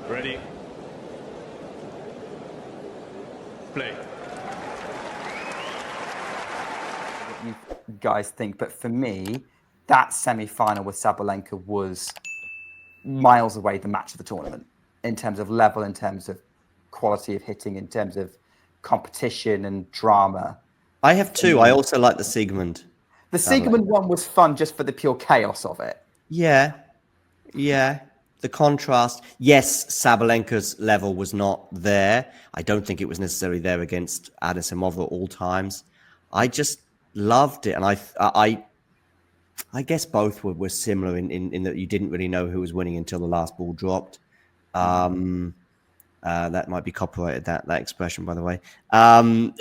Ready. Play. What you guys think, but for me, that semi-final with Sabalenka was miles away the match of the tournament in terms of level, in terms of quality of hitting, in terms of competition and drama. I have two. I also like the Siegmund. The Siegmund one was fun just for the pure chaos of it. Yeah. The contrast. Yes, Sabalenka's level was not there. I don't think it was necessarily there against Anisimova at all times. I just loved it, and I guess both were similar in that you didn't really know who was winning until the last ball dropped. That might be copyrighted, that expression, by the way. I don't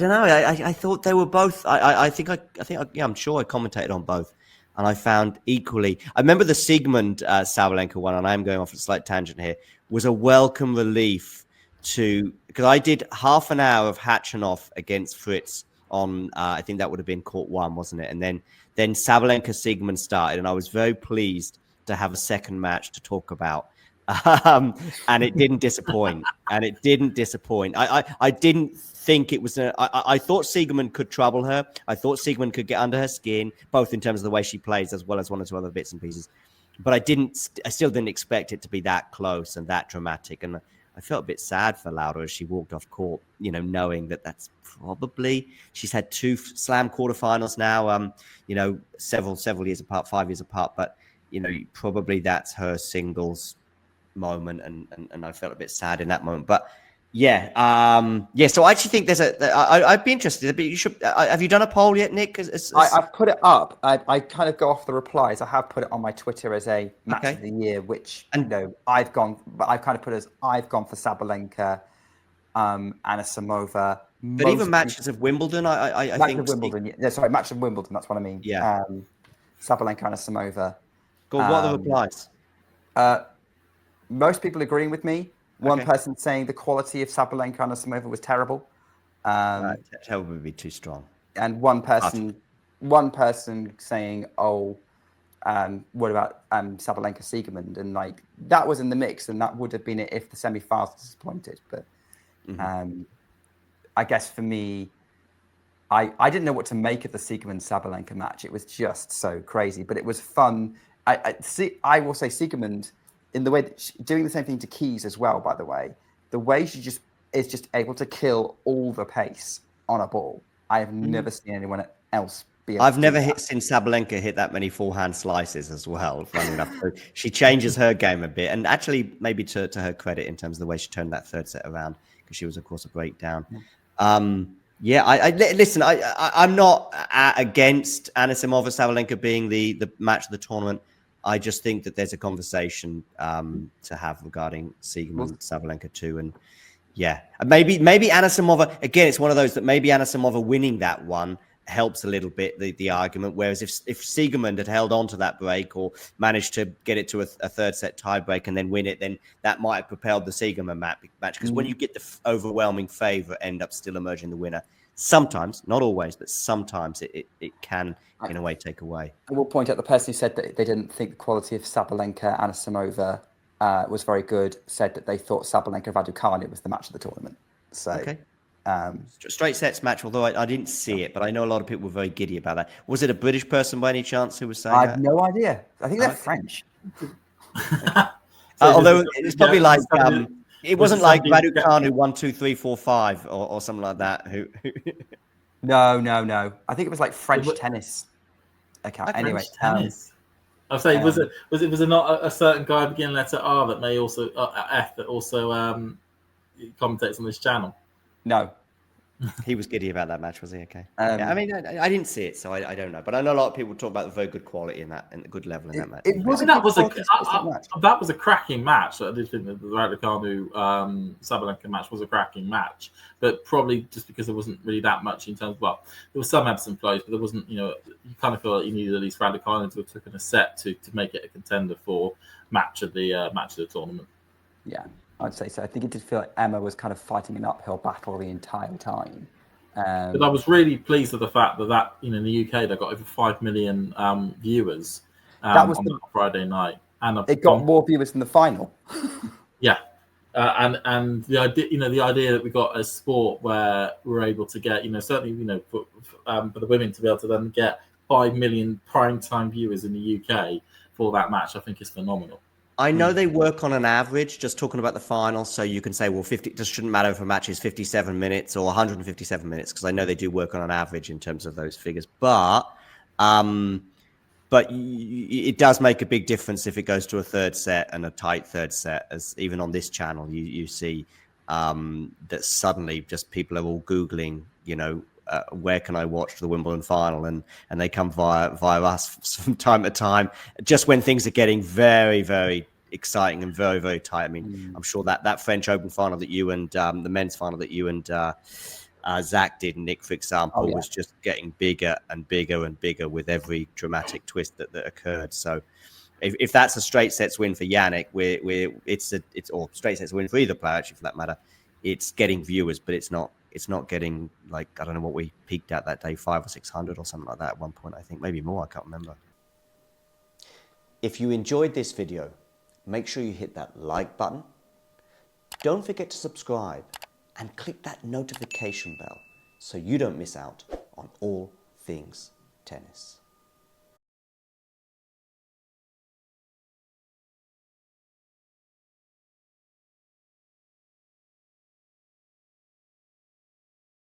know. I thought they were both. I'm sure I commentated on both, and I found equally. I remember the Siegmund Sabalenka one, and I am going off a slight tangent here. Was a welcome relief because I did half an hour of Khachanov against Fritz on. I think that would have been court 1, wasn't it? And then Sabalenka Siegmund started, and I was very pleased to have a second match to talk about. And it didn't disappoint. I didn't think it was. I thought Siegmund could trouble her. I thought Siegmund could get under her skin, both in terms of the way she plays as well as one or two other bits and pieces. But I still didn't expect it to be that close and that dramatic. And I felt a bit sad for Lauda as she walked off court, knowing that's probably, she's had 2 slam quarterfinals now, several years apart, 5 years apart. But, probably that's her singles moment, and I felt a bit sad in that moment. But so I actually think I'd be interested. But you should. Have you done a poll yet, Nick? I've put it up. I kind of go off the replies. I have put it on my Twitter as a match of the year, which I've kind of put as I've gone for Sabalenka, Anisimova. But even matches of Wimbledon, I think. Match of Wimbledon. Match of Wimbledon. That's what I mean. Yeah. Sabalenka, Anisimova. Go on, what are the replies? Most people agreeing with me. One person saying the quality of Sabalenka and Anisimova was terrible. Terrible would be too strong. And one person saying, what about Sabalenka Siegmund? And that was in the mix, and that would have been it if the semi-finals disappointed. But I guess for me, I didn't know what to make of the Siegmund Sabalenka match. It was just so crazy, but it was fun. I will say Siegmund, in the way that doing the same thing to Keys as well, by the way, the way she is just able to kill all the pace on a ball. I have never seen anyone else be able I've never seen Sabalenka hit that many forehand slices as well, funny enough. So she changes her game a bit, and actually maybe to her credit in terms of the way she turned that third set around, because she was, of course, a breakdown. Listen, I'm not against Anisimova Sabalenka being the match of the tournament. I just think that there's a conversation to have regarding Siegmund Sabalenka too, and maybe Anisimova again. It's one of those that maybe Anisimova winning that one helps a little bit the argument. Whereas if Siegmund had held on to that break or managed to get it to a third set tie break and then win it, then that might have propelled the Siegmund match. Because when you get the overwhelming favourite, end up still emerging the winner. Sometimes, not always, but sometimes it can, in a way, take away. I will point out the person who said that they didn't think the quality of Sabalenka and Anisimova was very good, said that they thought Sabalenka Raducanu was the match of the tournament. So, straight sets match, although I didn't see it, but I know a lot of people were very giddy about that. Was it a British person by any chance who was saying that? I have no idea. I think they're French. Although it's probably like... it wasn't like Raducanu 1, 2, 3, 4, 5 or something like that. No. I think it was like French tennis. Okay. Anyway, tennis. I'll say, was it not a certain guy beginning letter R that may also F that also commentates on this channel? No. He was giddy about that match, was he? Okay. I mean, I didn't see it, so I don't know. But I know a lot of people talk about the very good quality in that and the good level in that match. That was a cracking match. I did think that the Raducanu Sabalenka match was a cracking match, but probably just because there wasn't really that much in terms of, well, there was some ebbs and flows, but there wasn't, you kind of feel like you needed at least Raducanu to have taken a set to make it a contender for match of the tournament. Yeah. I'd say so. I think it did feel like Emma was kind of fighting an uphill battle the entire time. But I was really pleased with the fact that in the UK, they got over 5 million viewers on that Friday night. and it got more viewers than the final. Yeah, and the idea, the idea that we got a sport where we're able to get, certainly, for the women to be able to then get 5 million primetime viewers in the UK for that match, I think is phenomenal. I know they work on an average, just talking about the final, so you can say, well, 50, just shouldn't matter if a match is 57 minutes or 157 minutes, because I know they do work on an average in terms of those figures. But it does make a big difference if it goes to a third set and a tight third set, as even on this channel, you see that suddenly just people are all Googling, where can I watch the Wimbledon final? And they come via us from time to time, just when things are getting very, very exciting and very, very tight. I mean, I'm sure that French Open final that you and the men's final that you and Zach did, Nick, for example, was just getting bigger and bigger and bigger with every dramatic twist that occurred. So if that's a straight sets win for Yannick, or straight sets win for either player, actually, for that matter, it's getting viewers, but it's not getting, like, I don't know what we peaked at that day, 500 or 600 or something like that at one point, I think, maybe more, I can't remember. If you enjoyed this video, make sure you hit that like button. Don't forget to subscribe and click that notification bell so you don't miss out on all things tennis.